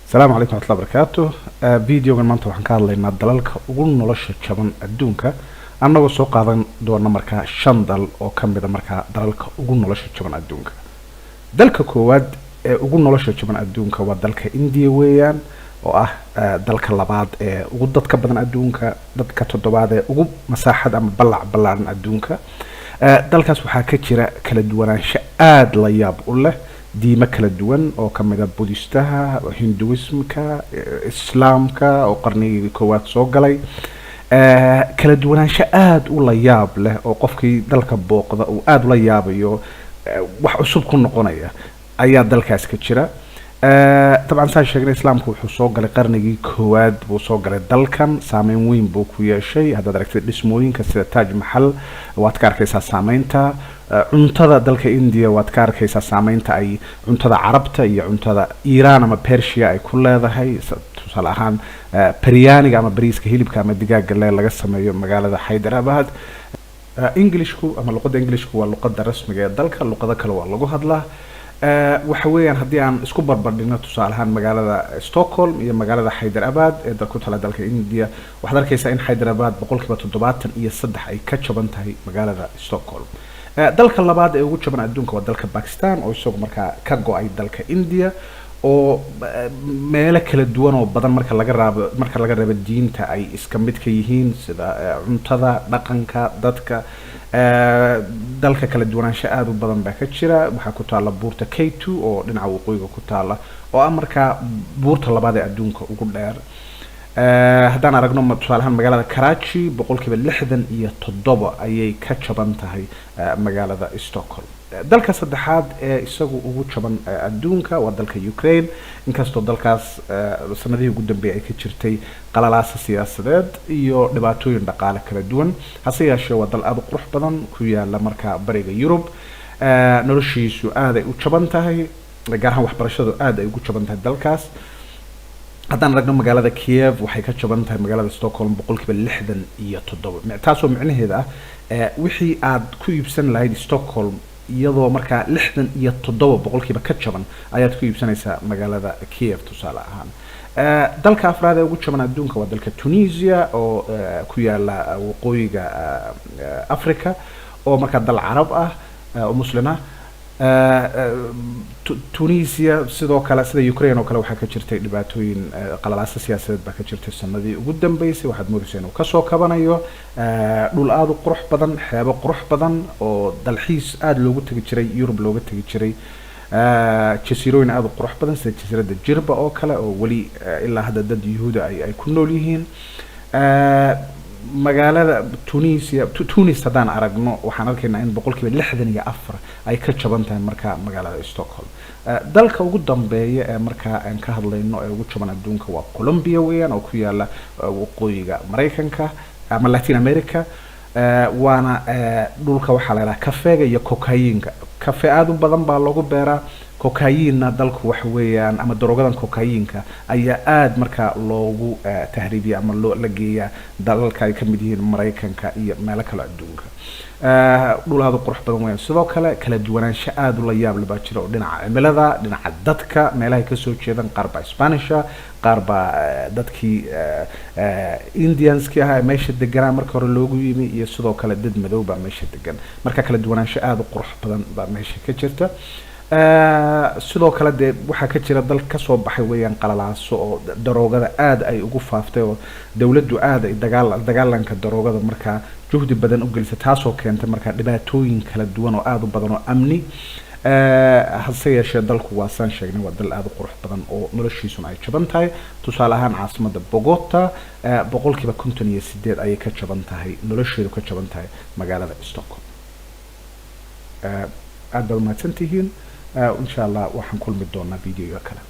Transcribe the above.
السلام عليكم ورحمة الله وبركاته. فيديو من maanta waxaan ka hadlaynaa dalalka ugu nolosha jaban adduunka annagoo soo qaadan doona markaa 5 dal oo kamid ah markaa dalalka ugu nolosha jaban adduunka. dalka koowaad ee ugu nolosha jaban adduunka waa dalka India weeyaan oo ah dalka labaad ee ugu dadka badan adduunka, dadka toddobaad ee ugu masaaxad ama ballaaran adduunka. dalkaas waxaa ka jira kala duwanaansho aad la yaab u leh diimo kala duwan oo kamid ah buddhistaha, hinduismka, islaamka oo qarnigii koowaad soo galay. kala duwanaansho aad u la yaab leh oo qofkii dalka booqda uu aad la yaabayo wax cusub ku noqonaya ayaa dalkaas ka jira. طبعا saan sheegnay islaamku wuxuu soo galay qarnigii koowaad buu soo galay dalkan, saameyn weyn buu ku yeeshay. haddaad aragtid dhismooyinka sida Taj Mahal waad ka arkaysaa saameynta. cuntada dalka India waad ka arkaysaa saameynta ay cuntada carabta iyo cuntada Iran ama Persia ay ku leedahay. tusaale ahaan biryaniga ama bariiska hilibka ama digaaga laga sameeyo magaalada Hyderabad. Englishku ama luqadda Englishku waa luqadda rasmiga ee dalka, luqado kale waa lagu hadlaa. waxa weeyaan haddii aan isku barbardhigno tusaale ahaan magaalada Stockholm iyo magaalada Hyderabad ee ku tala dalka India, waxaad arkaysaa in Hyderabad 73% ay ka jaban tahay magaalada Stockholm. dalka labaad ee ugu jaban adduunka waa dalka Pakistan oo isagu markaa ka go'ay dalka India oo meelo kala duwan oo badan marka laga reebo diinta ay iska mid ka yihiin sida cuntada, dhaqanka, dadka. dalka kala duwanaansho aad u badan baa ka jira. waxaa ku taala buurta K2 oo dhinaca waqooyiga ku taala oo ah markaa buurta labaad ee adduunka ugu dheer. haddaan aragno tusaale ahaan magaalada Karachi 67% ayay ka jaban tahay magaalada Stockholm. dalka saddexaad ee isagu ugu jaban adduunka waa dalka Ukraine, inkastoo dalkaas sanadihii ugu dambeeyay ay ka jirtay qalalaasa siyaasadeed iyo dhibaatooyin dhaqaale kala duwan. hase yeeshee waa dal aad u qurux badan ku yaala markaa bariga Yurub. noloshiisu aad ay u jaban tahay, gaar ahaan waxbarashadu aad ay ugu jaban tahay dalkaas. haddaan aragno magaalada Kiev waxay ka jaban tahay magaalada Stockholm 67%. taasoo micnaheeda ah wixii aad ku iibsan lahayd Stockholm iyadoo markaa 67% ka jaban ayaad ku iibsanaysaa magaalada Kiev tusaale ahaan. dalka afraad ee ugu jaban adduunka waa dalka Tunisia oo ku yaala waqooyiga Afrika oo markaa dal carab ah oo muslim ah. Tunisia sidoo kale sida Ukraine oo kale waxaa ka jirtay dhibaatooyin qalalaasa siyaasadeed baa ka jirtay sanadii ugu dambeysay. waxaad moodaysaa inuu kasoo kabanayo. dhul aad u qurux badan, xeebo qurux badan oo dalxiis aad loogu tagi jiray, Yurub looga tagi jiray. jasiirooyin aad u qurux badan sida jasiiradda Jirba oo kale oo weli ilaa hadda dad Yuhuud ay ku nool yihiin. magaalada Tunis haddaan aragno waxaan arkaynaa in 64% ay ka jaban tahay markaa magaalada Stockholm. dalka ugu dambeeya ee markaa aan ka hadlayno ee ugu jaban adduunka waa Colombia weeyaan oo ku yaala waqooyiga Mareykanka ama Latin America. waana dhulka waxaa la yiraahdaa kafeega iyo kokaayinka. kafe aad u badan baa lagu beeraa. kokaayinna dalku waxa weeyaan ama daroogadan kokaayinka ayaa aad markaa loogu tahriibiya ama la geeyaa dalalka ay ka mid yihiin Mareykanka iyo meelo kale adduunka. dhul aad u qurux badan weeyaan. sidoo kale kala duwanaansho aad u la yaab leh baa jira oo dhinaca cimilada, dhinaca dadka, meelaha ay ka soo jeedaan. qaar baa Spanisha, qaar baa dadkii Indianski ahaa meesha deganaa marka hore loogu yimi, iyo sidoo kale dad madow baa meesha degan. marka kala duwanaansho aad u qurux badan baa meesha ka jirta. sidoo kale dee waxaa ka jira dal ka soo baxay weeyaan qalalaaso oo daroogada aad ay ugu faaftay oo dawladdu aad ay dagaalanka daroogada markaa juhdi badan u gelisay, taasoo keentay markaa dhibaatooyin kala duwan oo aad u badan oo amni. hase yeeshee dalku waa saan sheegnay waa dal aad u qurux badan oo noloshiisuna ay jaban tahay. tusaale ahaan caasimadda Bogota 58% ayay ka jaban tahay, nolosheedu ka jaban tahay magaalada Stockholm. aad baad mahadsantihiin. إن شاء الله وحنكل مدونا فيديو كلا.